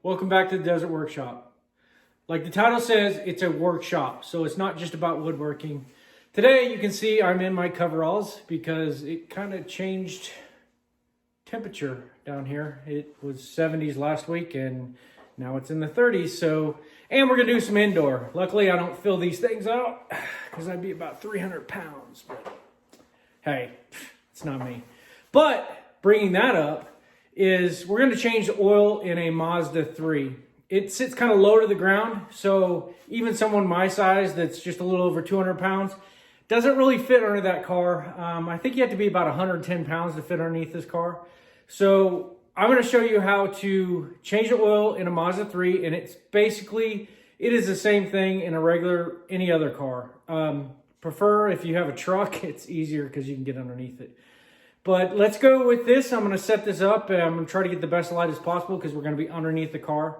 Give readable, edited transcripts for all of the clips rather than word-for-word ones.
Welcome back to the Desert Workshop. Like the title says, it's a workshop, so it's not just about woodworking. Today you can see I'm in my coveralls because it kind of changed temperature down here. It was 70s last week and now it's in the 30s. And we're gonna do some indoor. Luckily I don't fill these things out because I'd be about 300 pounds, but hey, it's not me. But bringing that up is we're gonna change the oil in a Mazda 3. It sits kind of low to the ground, so even someone my size that's just a little over 200 pounds doesn't really fit under that car. I think you have to be about 110 pounds to fit underneath this car. So I'm going to show you how to change the oil in a Mazda 3, and it is the same thing in a regular, any other car. Prefer if you have a truck, it's easier because you can get underneath it. But let's go with this. I'm going to set this up and I'm going to try to get the best light as possible because we're going to be underneath the car.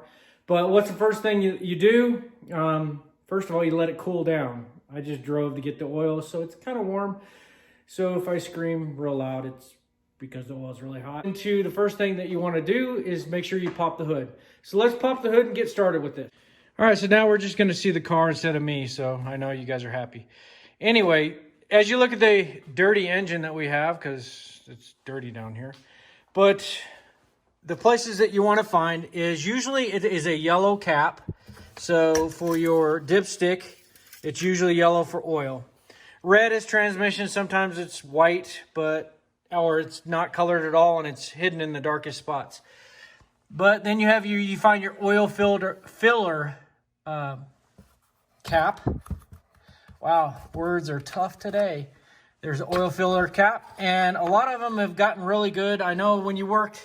But what's the first thing you do? First of all, you let it cool down. I just drove to get the oil, so it's kind of warm. So if I scream real loud, it's because the oil is really hot. And the first thing that you want to do is make sure you pop the hood. So let's pop the hood and get started with it. All right, so now we're just going to see the car instead of me, so I know you guys are happy. Anyway, as you look at the dirty engine that we have, because it's dirty down here, but the places that you want to find is usually it is a yellow cap. So for your dipstick, it's usually yellow for oil. Red is transmission. Sometimes it's white, or it's not colored at all and it's hidden in the darkest spots. But then you have you find your oil filler cap. Wow, words are tough today. There's an oil filler cap, and a lot of them have gotten really good. I know when you worked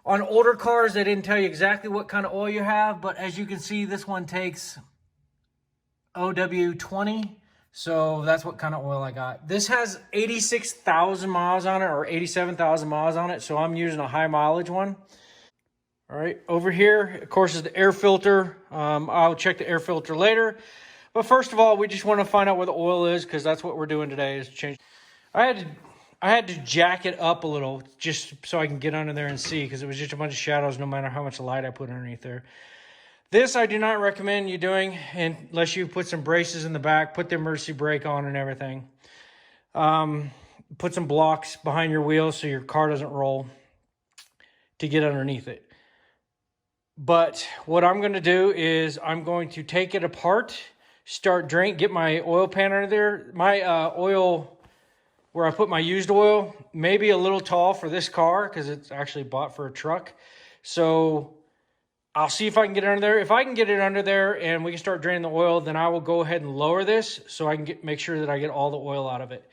on older cars, they didn't tell you exactly what kind of oil you have, but as you can see, this one takes OW20, so that's what kind of oil I got. This has 86,000 miles on it, or 87,000 miles on it, so I'm using a high mileage one. All right, over here, of course, is the air filter. I'll check the air filter later. But first of all, we just want to find out where the oil is because that's what we're doing today is change. I had to jack it up a little just so I can get under there and see because it was just a bunch of shadows no matter how much light I put underneath there. This I do not recommend you doing unless you put some braces in the back, put the emergency brake on and everything. Put some blocks behind your wheels so your car doesn't roll to get underneath it. But what I'm going to do is I'm going to take it apart, get my oil pan under there. My oil, where I put my used oil, may be a little tall for this car because it's actually bought for a truck. So I'll see if I can get it under there. If I can get it under there and we can start draining the oil, then I will go ahead and lower this so I can make sure that I get all the oil out of it.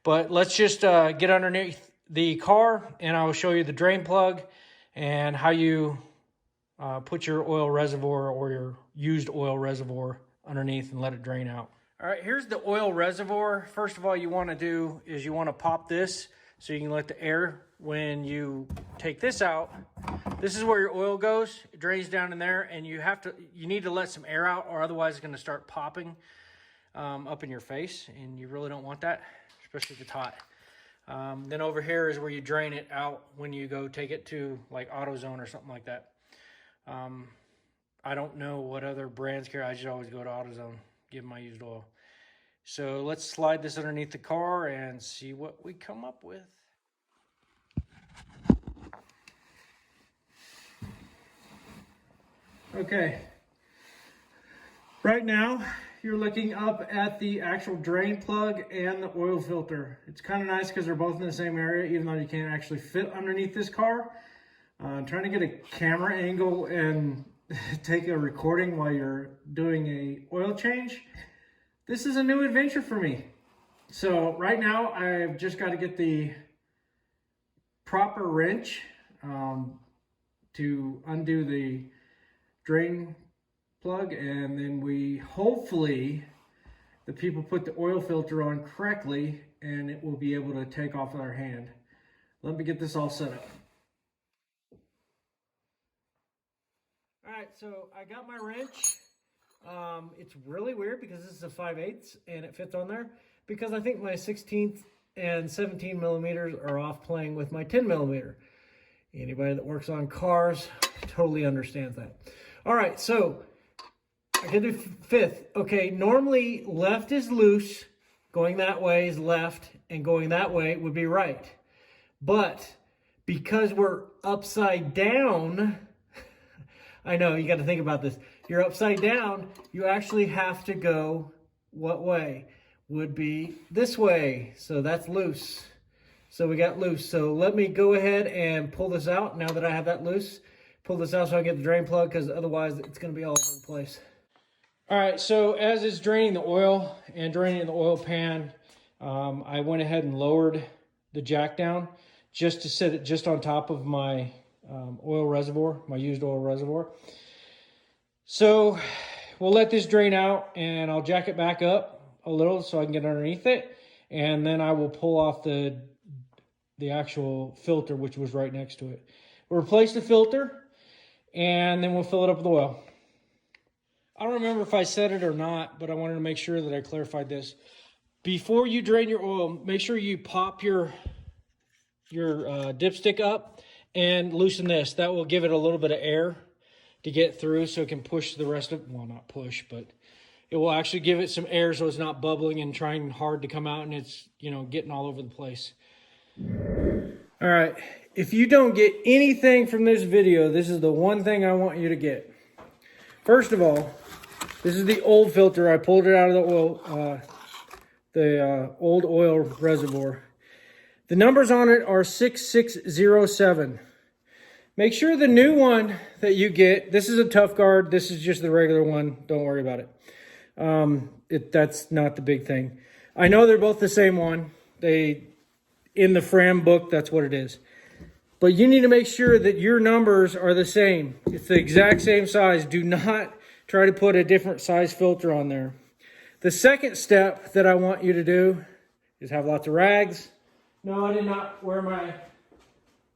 But let's just get underneath the car and I will show you the drain plug and how you put your oil reservoir or your used oil reservoir underneath and let it drain out. All right, here's the oil reservoir. First of all, you want to do is you want to pop this so you can let the air, when you take this out, this is where your oil goes. It drains down in there, and you need to let some air out, or otherwise it's going to start popping up in your face, and you really don't want that, especially if it's hot. Then over here is where you drain it out when you go take it to like AutoZone or something like that. I don't know what other brands carry. I just always go to AutoZone, give them my used oil. So let's slide this underneath the car and see what we come up with. Okay. Right now, you're looking up at the actual drain plug and the oil filter. It's kind of nice because they're both in the same area, even though you can't actually fit underneath this car. I'm trying to get a camera angle and take a recording while you're doing a oil change. This is a new adventure for me. So right now I've just got to get the proper wrench to undo the drain plug, and then hopefully the people put the oil filter on correctly and it will be able to take off with our hand. Let me get this all set up. All right, so I got my wrench. It's really weird because this is a 5/8 and it fits on there because I think my 16th and 17 millimeters are off playing with my 10 millimeter. Anybody that works on cars totally understands that. All right, so I can do fifth. Okay, normally left is loose, going that way is left, and going that way would be right. But because we're upside down, I know, you got to think about this. You're upside down, you actually have to go what way? Would be this way. So that's loose. So we got loose. So let me go ahead and pull this out now that I have that loose. Pull this out so I can get the drain plug, because otherwise it's going to be all over the place. All right, so as it's draining the oil and draining the oil pan, I went ahead and lowered the jack down just to set it just on top of my oil reservoir, my used oil reservoir. So we'll let this drain out, and I'll jack it back up a little so I can get underneath it, and then I will pull off the actual filter, which was right next to it. We'll replace the filter, and then we'll fill it up with oil. I don't remember if I said it or not, but I wanted to make sure that I clarified this. Before you drain your oil, make sure you pop your dipstick up and loosen this. That will give it a little bit of air to get through, so it can push the rest of, well, not push, but it will actually give it some air so it's not bubbling and trying hard to come out, and it's, you know, getting all over the place. All right, if you don't get anything from this video, this is the one thing I want you to get. First of all, this is the old filter. I pulled it out of the old oil reservoir. The numbers on it are 6607. Make sure the new one that you get, this is a Tough Guard, this is just the regular one, don't worry about it. That's not the big thing. I know they're both the same one. In the Fram book, that's what it is. But you need to make sure that your numbers are the same. It's the exact same size. Do not try to put a different size filter on there. The second step that I want you to do is have lots of rags. No, I did not wear my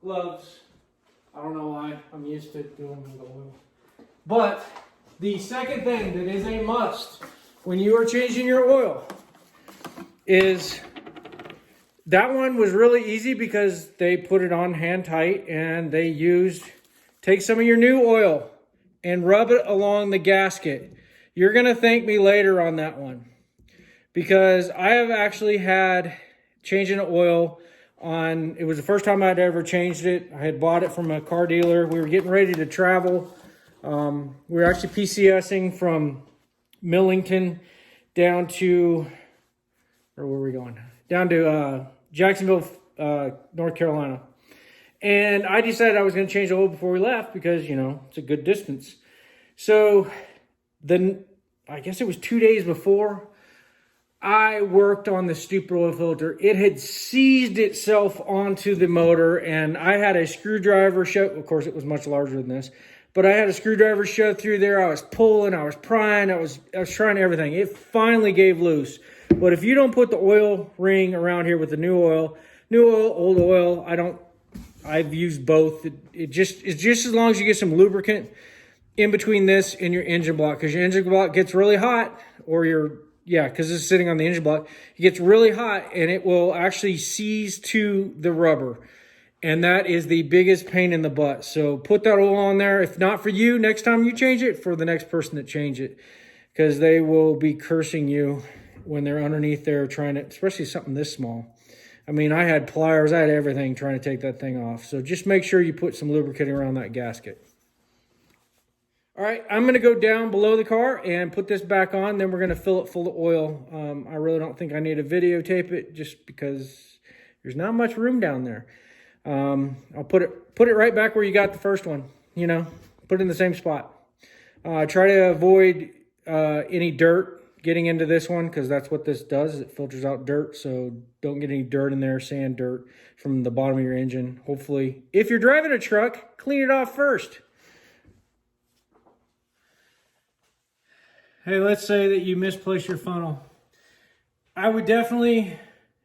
gloves. I don't know why. I'm used to doing the oil. But the second thing that is a must when you are changing your oil is, that one was really easy because they put it on hand tight, and they take some of your new oil and rub it along the gasket. You're going to thank me later on that one, because I have actually had changing oil on, it was the first time I'd ever changed it. I had bought it from a car dealer. We were getting ready to travel. We were actually PCSing from Millington down to, or where were we going? Down to Jacksonville, North Carolina. And I decided I was going to change the oil before we left because, you know, it's a good distance. So then I guess it was 2 days before, I worked on the stupid oil filter. It had seized itself onto the motor, and I had a screwdriver shoved. Of course, it was much larger than this, but I had a screwdriver shoved through there. I was pulling, I was prying, I was trying everything. It finally gave loose. But if you don't put the oil ring around here with the new oil, old oil, I've used both. It's just as long as you get some lubricant in between this and your engine block, because your engine block gets really hot, because it's sitting on the engine block, it gets really hot and it will actually seize to the rubber. And that is the biggest pain in the butt. So put that oil on there. If not for you, next time you change it, for the next person that change it, because they will be cursing you when they're underneath there trying to, especially something this small. I mean, I had pliers, I had everything trying to take that thing off. So just make sure you put some lubricant around that gasket. All right, I'm going to go down below the car and put this back on. Then we're going to fill it full of oil. I really don't think I need to videotape it just because there's not much room down there. I'll put it right back where you got the first one, you know, put it in the same spot. Try to avoid any dirt getting into this one, because that's what this does. It filters out dirt, so don't get any dirt in there, sand, dirt from the bottom of your engine. Hopefully, if you're driving a truck, clean it off first. Hey, let's say that you misplaced your funnel. I would definitely,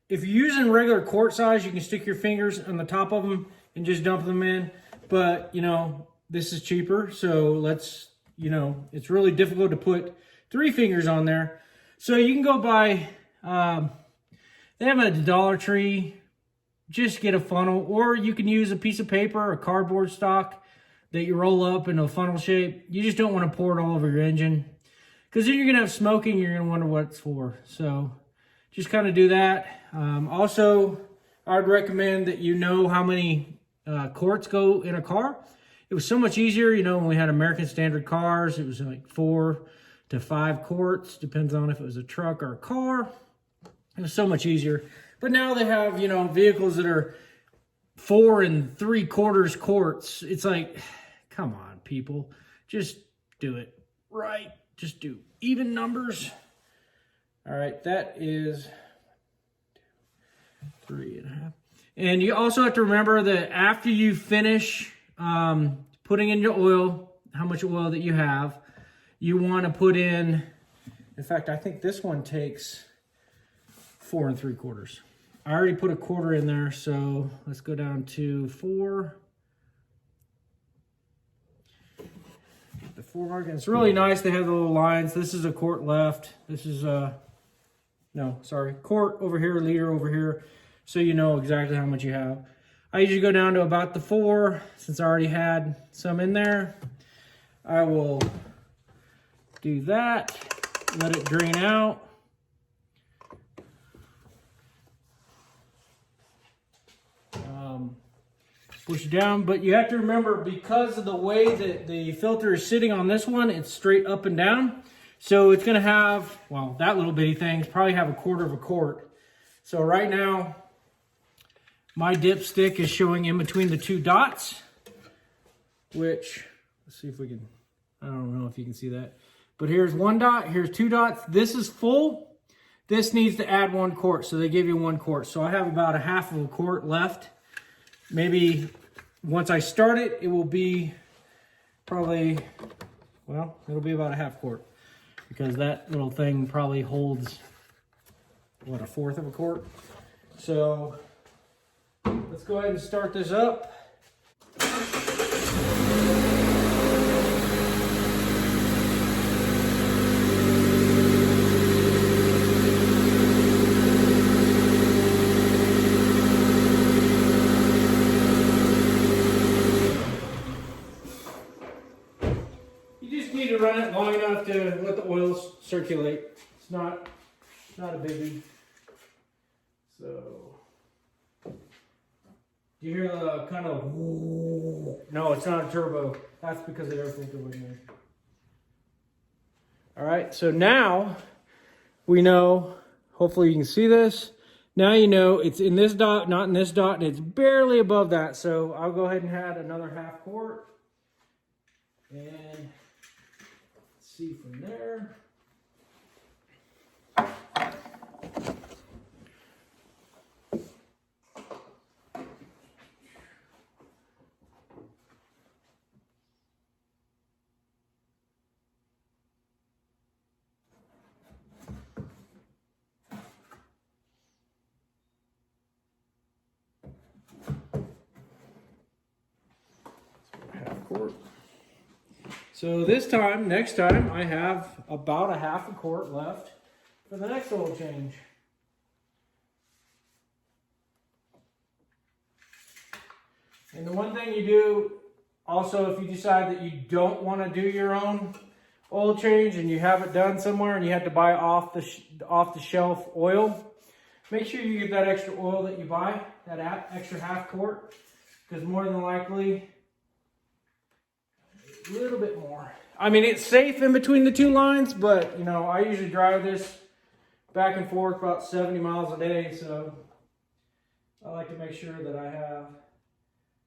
if you're using regular quart size, you can stick your fingers on the top of them and just dump them in. But, you know, this is cheaper, so let's, you know, it's really difficult to put 3 fingers on there. So you can go buy, they have a Dollar Tree just get a funnel, or you can use a piece of paper or cardboard stock that you roll up in a funnel shape. You just don't want to pour it all over your engine, because then you're going to have smoking. You're going to wonder what it's for. So just kind of do that. Also, I'd recommend that you know how many quarts go in a car. It was so much easier, you know, when we had American Standard cars. It was like 4 to 5 quarts, depends on if it was a truck or a car. It was so much easier. But now they have, you know, vehicles that are 4 3/4 quarts. It's like, come on, people. Just do it right. Just do even numbers. All right, that is 3.5. And you also have to remember that after you finish putting in your oil, how much oil that you have, you want to put in fact, I think this one takes 4 3/4. I already put a quarter in there, so let's go down to 4. The 4 mark. And it's really nice. They have the little lines. This is a quart left. This is quart over here, liter over here, so you know exactly how much you have. I usually go down to about the 4, since I already had some in there. I will do that, let it drain out. Push it down, but you have to remember, because of the way that the filter is sitting on this one, it's straight up and down. So it's gonna have, well, that little bitty thing's probably have 1/4 of a quart. So right now, my dipstick is showing in between the 2 dots, which, let's see if we can, I don't know if you can see that. But here's 1 dot, here's 2 dots. This is full. This needs to add 1 quart, so they give you 1 quart. So I have about 1/2 of a quart left. Maybe once I start it, it will be probably, well, it'll be about 1/2 quart, because that little thing probably holds, what, 1/4 of a quart? So let's go ahead and start this up. Run it long enough to let the oil circulate. It's not a biggie. So, do you hear the kind of whoo? No, it's not a turbo. That's because the air filter wasn't there. All right, so now we know, hopefully you can see this. Now you know it's in this dot, not in this dot, and it's barely above that. So I'll go ahead and add another 1/2 quart. And see from there. So this time, next time, I have about 1/2 quart left for the next oil change. And the one thing you do, also, if you decide that you don't want to do your own oil change and you have it done somewhere and you have to buy off the shelf oil, make sure you get that extra oil that you buy, that extra 1/2 quart, because more than likely, a little bit more. I mean, it's safe in between the 2 lines, but you know, I usually drive this back and forth about 70 miles a day, so I like to make sure that I have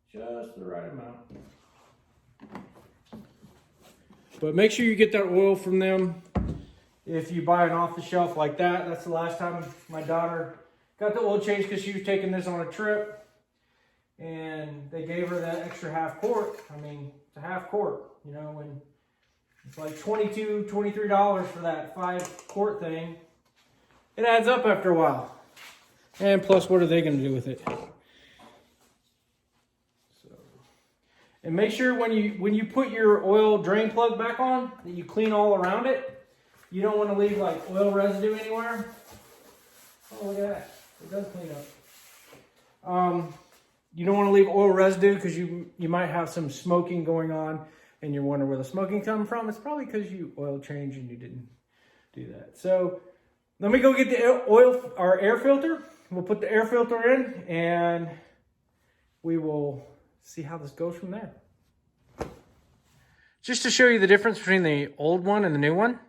just the right amount. But make sure you get that oil from them. If you buy an off the shelf like that, that's the last time my daughter got the oil change, because she was taking this on a trip and they gave her that extra 1/2 quart. I mean, it's a 1/2 quart, you know, and it's like $22, $23 for that 5 quart thing. It adds up after a while. And plus, what are they going to do with it? So, and make sure when you put your oil drain plug back on, that you clean all around it. You don't want to leave like oil residue anywhere. Oh, look at that. It does clean up. You don't want to leave oil residue because you might have some smoking going on and you're wondering where the smoking coming from. It's probably because you oil changed and you didn't do that. So let me go get the our air filter. We'll put the air filter in and we will see how this goes from there. Just to show you the difference between the old one and the new one.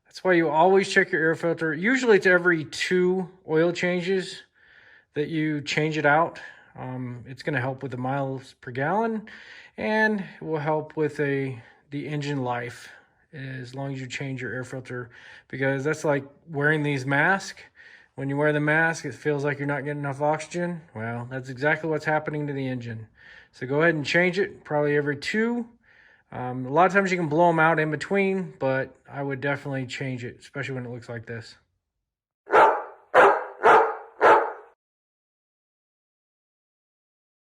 That's why you always check your air filter. Usually it's every 2 oil changes that you change it out. It's going to help with the miles per gallon and it will help with the engine life as long as you change your air filter, because that's like wearing these masks. When you wear the mask, it feels like you're not getting enough oxygen. Well, that's exactly what's happening to the engine. So go ahead and change it probably every 2. A lot of times you can blow them out in between, but I would definitely change it, especially when it looks like this.